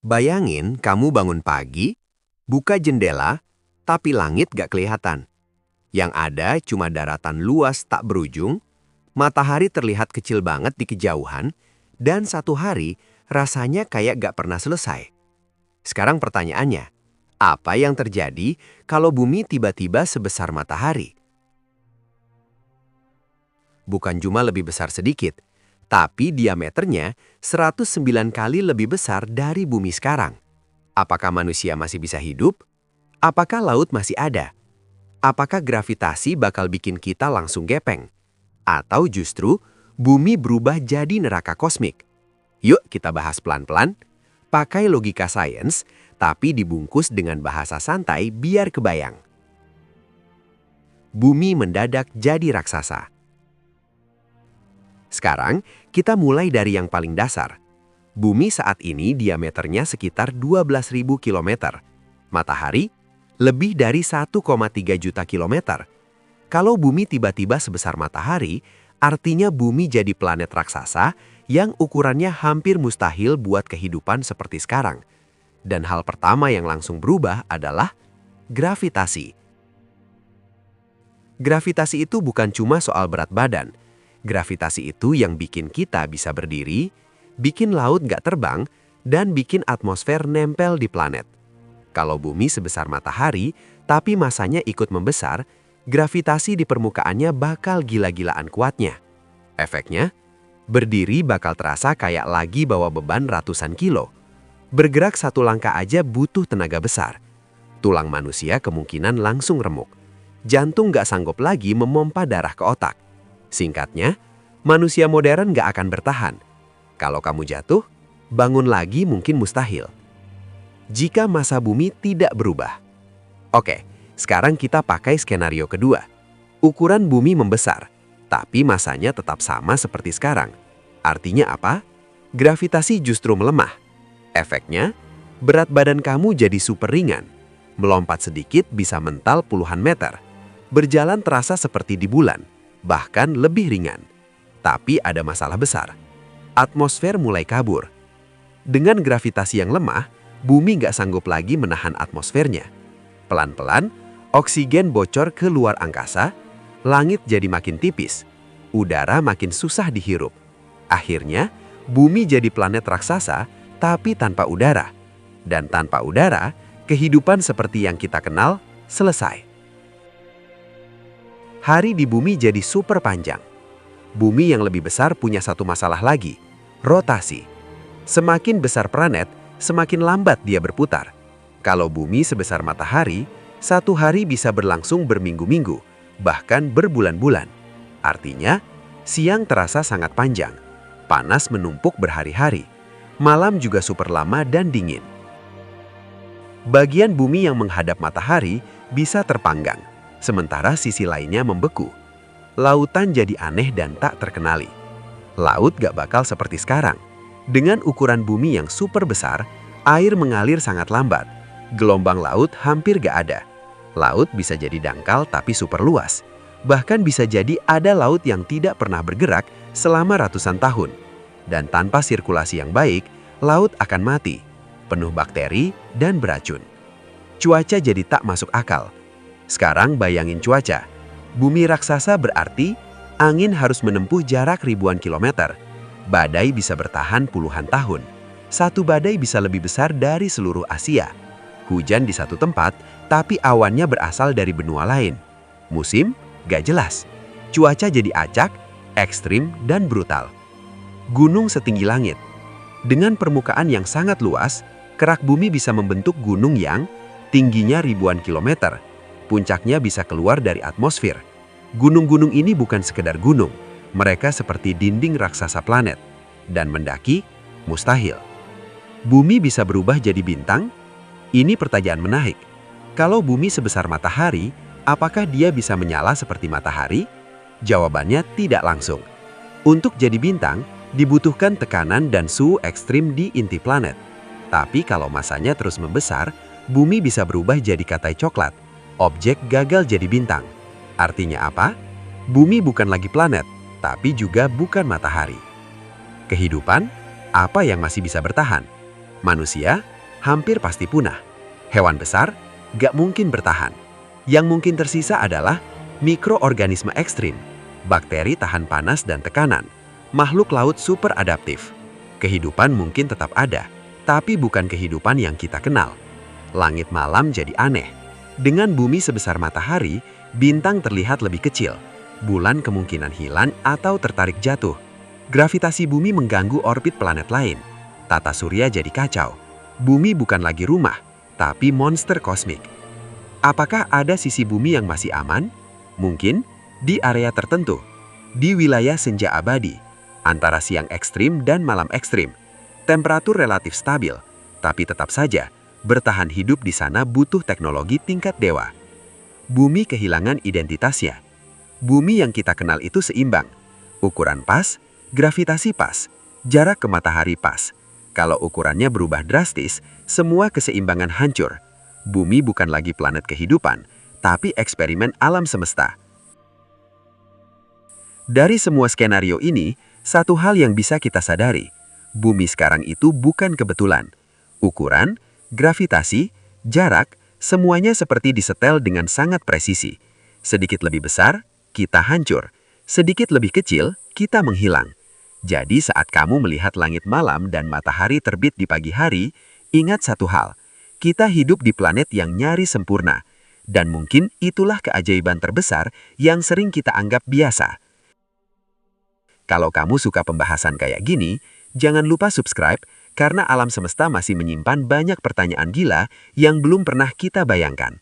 Bayangin kamu bangun pagi, buka jendela, tapi langit gak kelihatan. Yang ada cuma daratan luas tak berujung, matahari terlihat kecil banget di kejauhan, dan satu hari rasanya kayak gak pernah selesai. Sekarang pertanyaannya, apa yang terjadi kalau bumi tiba-tiba sebesar matahari? Bukan cuma lebih besar sedikit, tapi diameternya 109 kali lebih besar dari bumi sekarang. Apakah manusia masih bisa hidup? Apakah laut masih ada? Apakah gravitasi bakal bikin kita langsung gepeng? Atau justru bumi berubah jadi neraka kosmik? Yuk kita bahas pelan-pelan, pakai logika sains, tapi dibungkus dengan bahasa santai biar kebayang. Bumi mendadak jadi raksasa. Sekarang, kita mulai dari yang paling dasar. Bumi saat ini diameternya sekitar 12.000 km. Matahari, lebih dari 1,3 juta kilometer. Kalau bumi tiba-tiba sebesar matahari, artinya bumi jadi planet raksasa yang ukurannya hampir mustahil buat kehidupan seperti sekarang. Dan hal pertama yang langsung berubah adalah gravitasi. Gravitasi itu bukan cuma soal berat badan. Gravitasi itu yang bikin kita bisa berdiri, bikin laut nggak terbang, dan bikin atmosfer nempel di planet. Kalau bumi sebesar matahari, tapi masanya ikut membesar, gravitasi di permukaannya bakal gila-gilaan kuatnya. Efeknya, berdiri bakal terasa kayak lagi bawa beban ratusan kilo. Bergerak satu langkah aja butuh tenaga besar. Tulang manusia kemungkinan langsung remuk. Jantung nggak sanggup lagi memompa darah ke otak. Singkatnya, manusia modern nggak akan bertahan. Kalau kamu jatuh, bangun lagi mungkin mustahil. Jika massa bumi tidak berubah. Oke, sekarang kita pakai skenario kedua. Ukuran bumi membesar, tapi massanya tetap sama seperti sekarang. Artinya apa? Gravitasi justru melemah. Efeknya, berat badan kamu jadi super ringan. Melompat sedikit bisa mental puluhan meter. Berjalan terasa seperti di bulan. Bahkan lebih ringan. Tapi ada masalah besar. Atmosfer mulai kabur. Dengan gravitasi yang lemah, bumi nggak sanggup lagi menahan atmosfernya. Pelan-pelan, oksigen bocor ke luar angkasa, langit jadi makin tipis, udara makin susah dihirup. Akhirnya, bumi jadi planet raksasa, tapi tanpa udara. Dan tanpa udara, kehidupan seperti yang kita kenal selesai. Hari di bumi jadi super panjang. Bumi yang lebih besar punya satu masalah lagi, rotasi. Semakin besar planet, semakin lambat dia berputar. Kalau bumi sebesar matahari, satu hari bisa berlangsung berminggu-minggu, bahkan berbulan-bulan. Artinya, siang terasa sangat panjang, panas menumpuk berhari-hari, malam juga super lama dan dingin. Bagian bumi yang menghadap matahari bisa terpanggang, sementara sisi lainnya membeku. Lautan jadi aneh dan tak terkenali. Laut gak bakal seperti sekarang. Dengan ukuran bumi yang super besar, air mengalir sangat lambat. Gelombang laut hampir gak ada. Laut bisa jadi dangkal tapi super luas. Bahkan bisa jadi ada laut yang tidak pernah bergerak selama ratusan tahun. Dan tanpa sirkulasi yang baik, laut akan mati, penuh bakteri dan beracun. Cuaca jadi tak masuk akal. Sekarang bayangin cuaca. Bumi raksasa berarti angin harus menempuh jarak ribuan kilometer. Badai bisa bertahan puluhan tahun. Satu badai bisa lebih besar dari seluruh Asia. Hujan di satu tempat, tapi awannya berasal dari benua lain. Musim gak jelas. Cuaca jadi acak, ekstrim, dan brutal. Gunung setinggi langit. Dengan permukaan yang sangat luas, kerak bumi bisa membentuk gunung yang tingginya ribuan kilometer. Puncaknya bisa keluar dari atmosfer. Gunung-gunung ini bukan sekedar gunung. Mereka seperti dinding raksasa planet. Dan mendaki, mustahil. Bumi bisa berubah jadi bintang? Ini pertanyaan menarik. Kalau bumi sebesar matahari, apakah dia bisa menyala seperti matahari? Jawabannya tidak langsung. Untuk jadi bintang, dibutuhkan tekanan dan suhu ekstrim di inti planet. Tapi kalau masanya terus membesar, bumi bisa berubah jadi katai coklat. Objek gagal jadi bintang. Artinya apa? Bumi bukan lagi planet, tapi juga bukan matahari. Kehidupan, apa yang masih bisa bertahan? Manusia, hampir pasti punah. Hewan besar gak mungkin bertahan. Yang mungkin tersisa adalah mikroorganisme ekstrim, bakteri tahan panas dan tekanan, makhluk laut super adaptif. Kehidupan mungkin tetap ada, tapi bukan kehidupan yang kita kenal. Langit malam jadi aneh. Dengan bumi sebesar matahari, bintang terlihat lebih kecil. Bulan kemungkinan hilang atau tertarik jatuh. Gravitasi bumi mengganggu orbit planet lain. Tata surya jadi kacau. Bumi bukan lagi rumah, tapi monster kosmik. Apakah ada sisi bumi yang masih aman? Mungkin di area tertentu, di wilayah senja abadi, antara siang ekstrim dan malam ekstrim. Temperatur relatif stabil, tapi tetap saja bertahan hidup di sana butuh teknologi tingkat dewa. Bumi kehilangan identitasnya. Bumi yang kita kenal itu seimbang. Ukuran pas, gravitasi pas, jarak ke matahari pas. Kalau ukurannya berubah drastis, semua keseimbangan hancur. Bumi bukan lagi planet kehidupan, tapi eksperimen alam semesta. Dari semua skenario ini, satu hal yang bisa kita sadari, bumi sekarang itu bukan kebetulan. Ukuran, gravitasi, jarak, semuanya seperti disetel dengan sangat presisi. Sedikit lebih besar, kita hancur. Sedikit lebih kecil, kita menghilang. Jadi saat kamu melihat langit malam dan matahari terbit di pagi hari, ingat satu hal. Kita hidup di planet yang nyaris sempurna. Dan mungkin itulah keajaiban terbesar yang sering kita anggap biasa. Kalau kamu suka pembahasan kayak gini, jangan lupa subscribe karena alam semesta masih menyimpan banyak pertanyaan gila yang belum pernah kita bayangkan.